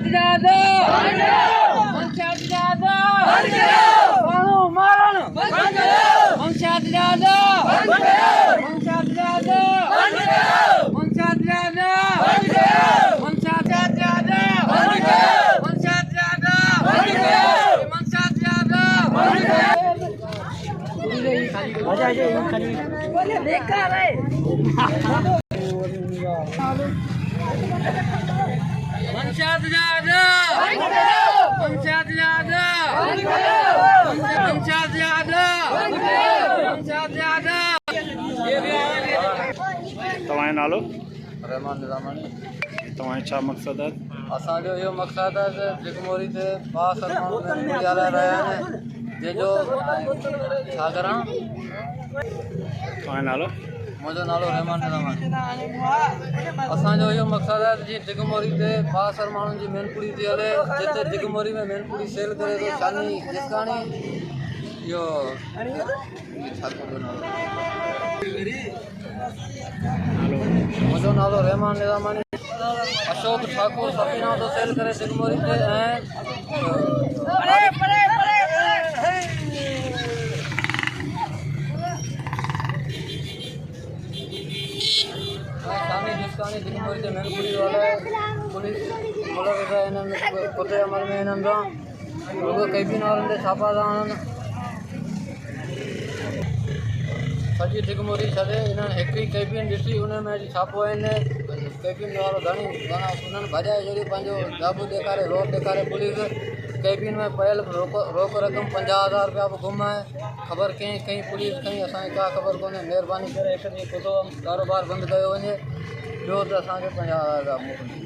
पंचायत जादो पंचायत जादो मानो मारण पंचायत जादो पंचायत जादो पंचायत जादो पंचायत जादो पंचायत जादो पंचायत जादो मजा आ जाए बोले देखा रे पंचायत जादो पंचायत जादो पंचायत जादो पंचायत जादो तव्हांजो नालो? रहमान निज़ामानी। तव्हांजो छा मक़सदु आहे? असांजो इहो मक़सदु आहे त जिगमोरी ते पास माण्हू ॻाल्हाए रहिया आहिनि जंहिंजो छा करां। तव्हांजो नालो? मुंहिंजो नालो रहमान निज़ामानी। असांजो इहो मक़सदु आहे त जीअं जिगमोरी ते पासर माण्हुनि जी मेनपुड़ी थी हले जिते जिगमोरी में मेनपुड़ी सेल करे थो शानी जिसकाणी इहो छा मुंहिंजो नालो रहमान निज़ामानी। अशोक ठाकुर सफ़ीना थो सेल करे जिगमोरी ते ऐं शानी जिसकाणी जिगमोरी ते मेनपुड़ी वाला पुलिस मुल्क हिननि पुठे अमल में हिननि सां रुगो कैबिन वारनि ते छापा था हणनि। सॼी जिगमोरी छॾे हिननि हिकिड़ी कैबिन ॾिसी उन में अॼु छापो आहिनि। कैबिन वारो घणी घणा उन्हनि भॼाए छॾियो पंहिंजो जाबू ॾेखारे रोड ॾेखारे पुलिस कैबिन में पयल रोक रक़म 50,000 रुपया बि गुम आहे। ख़बर कंहिं कई पुलिस कई असांखे का ख़बर कोन्हे। महिरबानी करे हिकु ॾींहुं ख़ुदि कारोबार बंदि कयो वञे ॿियो त असांखे 50,000 मोकिलियो।